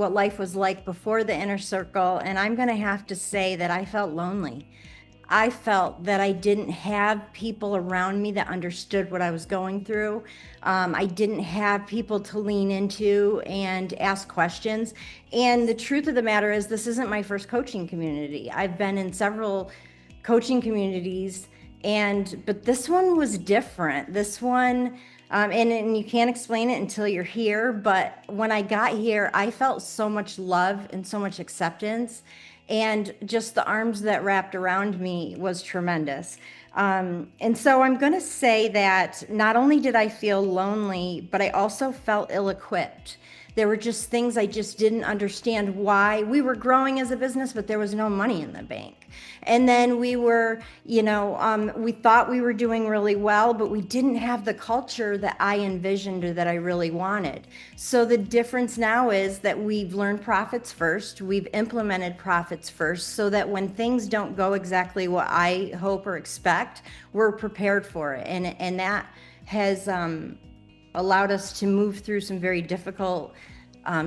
what life was like before the inner circle, and I'm going to have to say that I felt lonely. I felt that I didn't have people around me that understood what I was going through. I didn't have people to lean into and ask questions. And the truth of the matter is, this isn't my first coaching community. I've been in several coaching communities, but this one was different. This one, and you can't explain it until you're here. But when I got here, I felt so much love and so much acceptance, and just the arms that wrapped around me was tremendous. And so I'm going to say that not only did I feel lonely, but I also felt ill-equipped. There were just things I just didn't understand why. We were growing as a business, but there was no money in the bank. And then we were, we thought we were doing really well, but we didn't have the culture that I envisioned or that I really wanted. So the difference now is that we've learned profits first. We've implemented profits first, so that when things don't go exactly what I hope or expect, we're prepared for it. And that has allowed us to move through some very difficult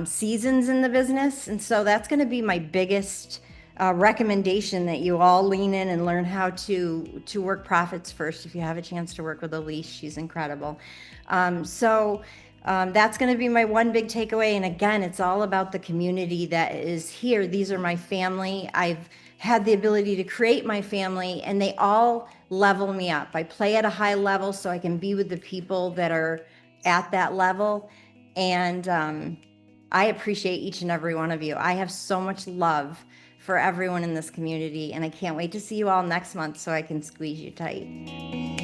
seasons in the business. And so that's going to be my biggest recommendation, that you all lean in and learn how to work profits first. If you have a chance to work with Elise, she's incredible. That's going to be my one big takeaway. And again, it's all about the community that is here. These are my family. I've had the ability to create my family, and they all level me up. I play at a high level so I can be with the people that are at that level. And I appreciate each and every one of you. I have so much love for everyone in this community, and I can't wait to see you all next month so I can squeeze you tight.